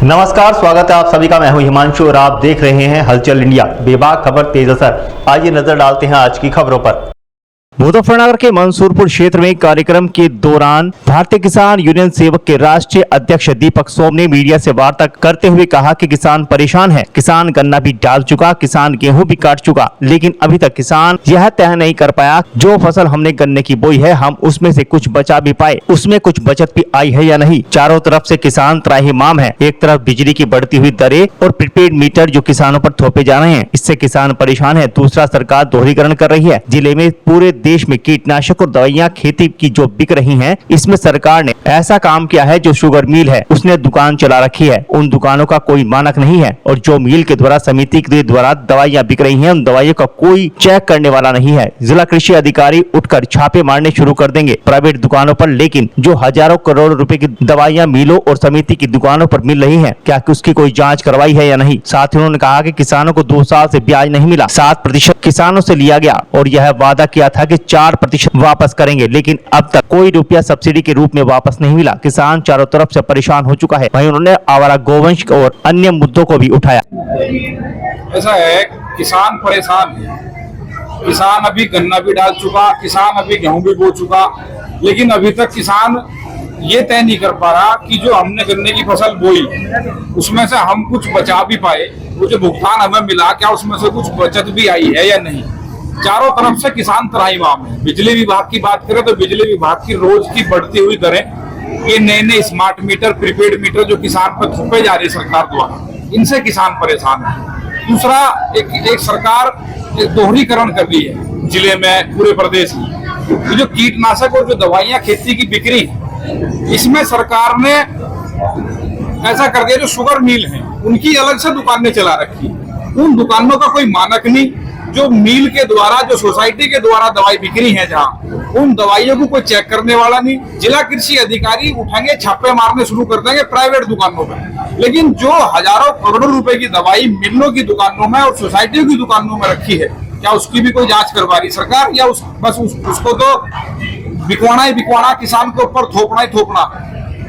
नमस्कार, स्वागत है आप सभी का। मैं हूं हिमांशु और आप देख रहे हैं हलचल इंडिया। बेबाक खबर तेज असर। आइए नजर डालते हैं आज की खबरों पर। मुजफ्फरनगर के मंसूरपुर क्षेत्र में कार्यक्रम के दौरान भारतीय किसान यूनियन सेवक के राष्ट्रीय अध्यक्ष दीपक सोम ने मीडिया से वार्ता करते हुए कहा कि किसान परेशान है। किसान गन्ना भी डाल चुका, किसान गेहूं भी काट चुका, लेकिन अभी तक किसान यह तय नहीं कर पाया जो फसल हमने गन्ने की बोई है हम उसमें से कुछ बचा भी पाए, उसमें कुछ बचत भी आई है या नहीं। चारों तरफ से किसान त्राहिमाम है। एक तरफ बिजली की बढ़ती हुई दरें और प्रीपेड मीटर जो किसानों पर थोपे जा रहे हैं, इससे किसान परेशान है। दूसरा, सरकार दोहरीकरण कर रही है। जिले में पूरे देश में कीटनाशक और दवाइयां खेती की जो बिक रही हैं, इसमें सरकार ने ऐसा काम किया है जो शुगर मिल है उसने दुकान चला रखी है, उन दुकानों का कोई मानक नहीं है। और जो मिल के द्वारा समिति के द्वारा दवाइयां बिक रही हैं, उन दवाइयों का कोई चेक करने वाला नहीं है। जिला कृषि अधिकारी उठकर छापे मारने शुरू कर देंगे प्राइवेट दुकानों पर, लेकिन जो हजारों करोड़ रुपए की दवाइयां मिलों और समिति की दुकानों पर मिल रही है, क्या उसकी कोई जाँच करवाई है या नहीं। साथ ही उन्होंने कहा कि किसानों को 2 साल से ब्याज नहीं मिला, 7% किसानों से लिया गया और यह वादा किया था कि 4% वापस करेंगे, लेकिन अब तक कोई रुपया सब्सिडी के रूप में वापस नहीं मिला। किसान चारों तरफ से परेशान हो चुका है। वहीं उन्होंने आवारा गोवंश और अन्य मुद्दों को भी उठाया। ऐसा है, किसान परेशान है। किसान अभी गन्ना भी डाल चुका, किसान अभी गेहूं भी बो चुका, लेकिन अभी तक किसान ये तय नहीं कर पा रहा कि जो हमने गन्ने की फसल बोई उसमें से हम कुछ बचा भी पाए, वो जो भुगतान हमें मिला क्या उसमें से कुछ बचत भी आई है या नहीं। चारों तरफ से किसान त्राहिमाम है। बिजली विभाग की बात करें तो बिजली विभाग की रोज की बढ़ती हुई दरें, ये नए स्मार्ट मीटर, प्रीपेड मीटर जो किसान पर थोपे जा रही सरकार द्वारा, इनसे किसान परेशान है। दूसरा, एक सरकार दोहरीकरण कर रही है जिले में, पूरे प्रदेश में। जो कीटनाशक और जो दवाइयां खेती की बिक्री, इसमें सरकार ने ऐसा कर दिया जो शुगर मिल है उनकी अलग से दुकानें चला रखी। उन दुकानों का कोई मानक नहीं। जो मिल के द्वारा, जो सोसाइटी के द्वारा दवाई बिक्री है जहाँ, उन दवाइयों को कोई चेक करने वाला नहीं। जिला कृषि अधिकारी उठाएंगे, छापे मारने शुरू कर देंगे प्राइवेट दुकानों में, लेकिन जो हजारों करोड़ों रुपए की दवाई मिलों की दुकानों में और सोसाइटियों की दुकानों में रखी है, क्या उसकी भी कोई जांच करवा रही सरकार, या उसको तो बिकवाना ही बिकवाना, किसान के ऊपर थोपना ही थोपना।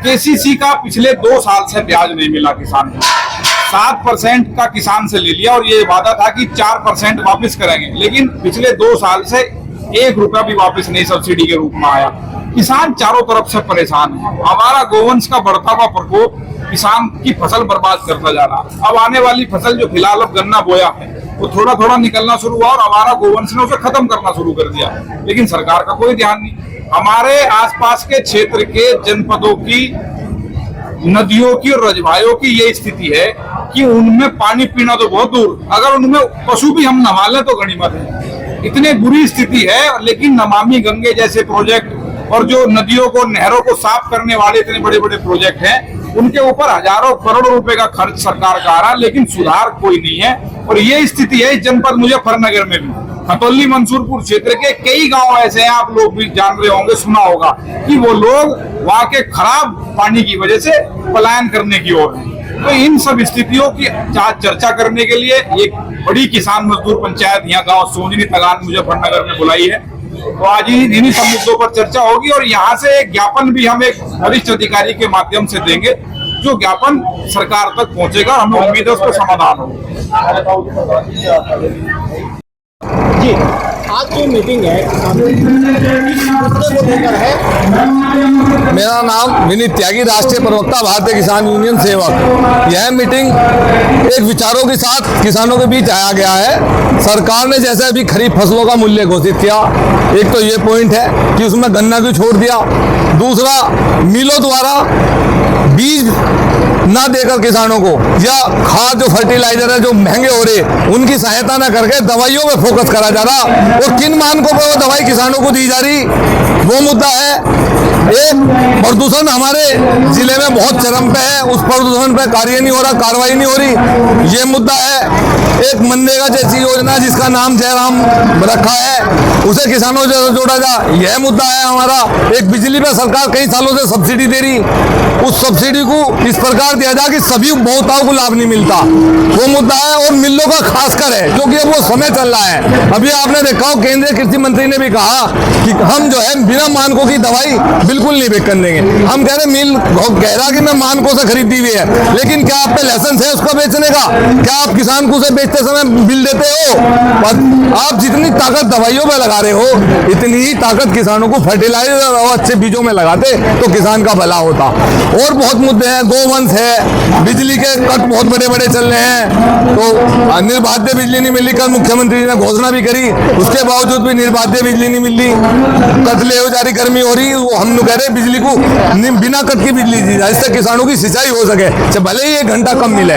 केसीसी का पिछले 2 साल से ब्याज नहीं मिला किसान को। 7% का किसान से ले लिया और ये वादा था कि 4% वापस करेंगे, लेकिन पिछले 2 साल से 1 रुपया भी वापस नहीं सब्सिडी के रूप में आया। किसान चारों तरफ से परेशान है। हमारा गोवंश का बढ़ता हुआ प्रकोप किसान की फसल बर्बाद करता जा रहा। अब आने वाली फसल जो फिलहाल अब गन्ना बोया है वो थोड़ा थोड़ा निकलना शुरू हुआ और हमारा गोवंश ने उसे खत्म करना शुरू कर दिया, लेकिन सरकार का कोई ध्यान नहीं। हमारे आसपास के क्षेत्र के जनपदों की नदियों की और रजवायों की ये स्थिति है कि उनमें पानी पीना तो बहुत दूर, अगर उनमें पशु भी हम नहा लें तो गनीमत है। इतनी बुरी स्थिति है, लेकिन नमामि गंगे जैसे प्रोजेक्ट और जो नदियों को, नहरों को साफ करने वाले इतने बड़े बड़े प्रोजेक्ट हैं, उनके ऊपर हजारों करोड़ों रुपए का खर्च सरकार का आ रहा है, लेकिन सुधार कोई नहीं है। और ये स्थिति है इस जनपद मुजफ्फरनगर में भी। खतौली मंसूरपुर क्षेत्र के कई गांव ऐसे हैं, आप लोग भी जान रहे होंगे, सुना होगा कि वो लोग वहां के खराब पानी की वजह से पलायन करने की ओर हैं। तो इन सब स्थितियों की चर्चा करने के लिए एक बड़ी किसान मजदूर पंचायत यहाँ गांव सोजनी तगान मुजफ्फरनगर में बुलाई है। तो आज इन्हीं सब मुद्दों पर चर्चा होगी और यहाँ से एक ज्ञापन भी हम एक वरिष्ठ अधिकारी के माध्यम से देंगे, जो ज्ञापन सरकार तक पहुंचेगा। हमें उम्मीद है उसका समाधान होगा। जी, आज जो मीटिंग है मेरा नाम विनीत त्यागी, राष्ट्रीय प्रवक्ता भारतीय किसान यूनियन सेवक। यह मीटिंग एक विचारों के साथ किसानों के बीच आया गया है। सरकार ने जैसे अभी खरीफ फसलों का मूल्य घोषित किया, एक तो ये पॉइंट है कि उसमें गन्ना क्यों छोड़ दिया। दूसरा, मिलों द्वारा बीज ना देकर किसानों को, या खाद जो फर्टिलाइजर है जो महंगे हो रहे उनकी सहायता ना करके दवाइयों पे फोकस करा जा रहा, और किन मानकों पर वो दवाई किसानों को दी जा रही, वो मुद्दा है। एक, प्रदूषण हमारे जिले में बहुत चरम पे है, उस प्रदूषण पे कार्य नहीं हो रहा, कार्रवाई नहीं हो रही, ये मुद्दा है। एक मनरेगा जैसी योजना जिसका नाम जयराम रखा है, उसे किसानों से जोड़ा जा, यह मुद्दा है हमारा। एक, बिजली पे सरकार कई सालों से सब्सिडी दे रही, उस सब्सिडी को इस प्रकार दिया जाए कि सभी उपभोक्ताओं को लाभ नहीं मिलता, वो मुद्दा है। और मिलों का खासकर है, क्योंकि अब वो समय चल रहा है। अभी आपने देखा हो, केंद्रीय कृषि मंत्री ने भी कहा कि हम जो है बिना मानकों की दवाई बिल्कुल नहीं बिकन देंगे। हम कह रहे मिल कह रहा कि मैं मानकों से खरीदी हुई है, लेकिन क्या आप पे लाइसेंस है उसका बेचने का? क्या आप किसान को उसे बेचते समय बिल देते हो? आप जितनी ताकत दवाइयों में लगा रहे हो, इतनी ही ताकत किसानों को फर्टिलाइजर और अच्छे बीजों में लगाते तो किसान का भला होता। और बहुत मुद्दे हैं, गोवंश है, बिजली के कट बहुत बड़े बड़े चल रहे हैं, तो निर्बाध्य बिजली नहीं मिली। कल मुख्यमंत्री ने घोषणा भी करी, उसके बावजूद भी निर्बाध्य बिजली नहीं मिल रही। कतले हो जा रही, गर्मी हो रही, वो हम लोग कह रहे बिजली को बिना कट की बिजली दी जाए, इससे किसानों की सिंचाई हो सके, चाहे भले ही 1 घंटा कम मिले।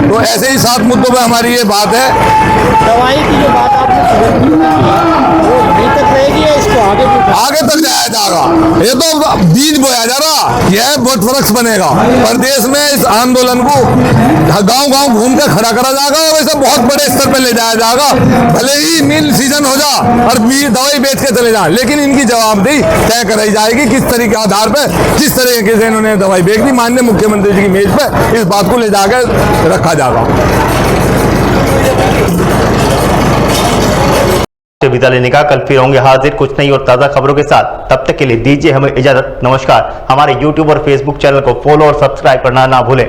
तो ऐसे ही 7 मुद्दों पर हमारी ये बात है। दवाई की जो बात आपने सुरक्षित की, वो वहीं तक रहेगी या इसको आगे तक जाया जाएगा? ये तो बीज बोया जा रहा, यह बहुत वृक्ष बनेगा। प्रदेश में इस आंदोलन को गांव-गांव घूम कर खड़ा करा जाएगा, वैसे बहुत बड़े स्तर पर ले जाया जाएगा। भले ही मिल सीजन हो जा और दवाई बेच के चले जाए, लेकिन इनकी जवाबदेही तय कराई जाएगी किस तरीके के आधार पर, जिस तरीके से इन्होंने दवाई बेच दी। माननीय मुख्यमंत्री जी की मेज पर इस बात को ले जाकर रखा जाएगा। विदा लेने का, कल फिर होंगे हाजिर कुछ नई और ताज़ा खबरों के साथ। तब तक के लिए दीजिए हमें इजाजत। नमस्कार। हमारे YouTube और Facebook चैनल को फॉलो और सब्सक्राइब करना ना भूलें।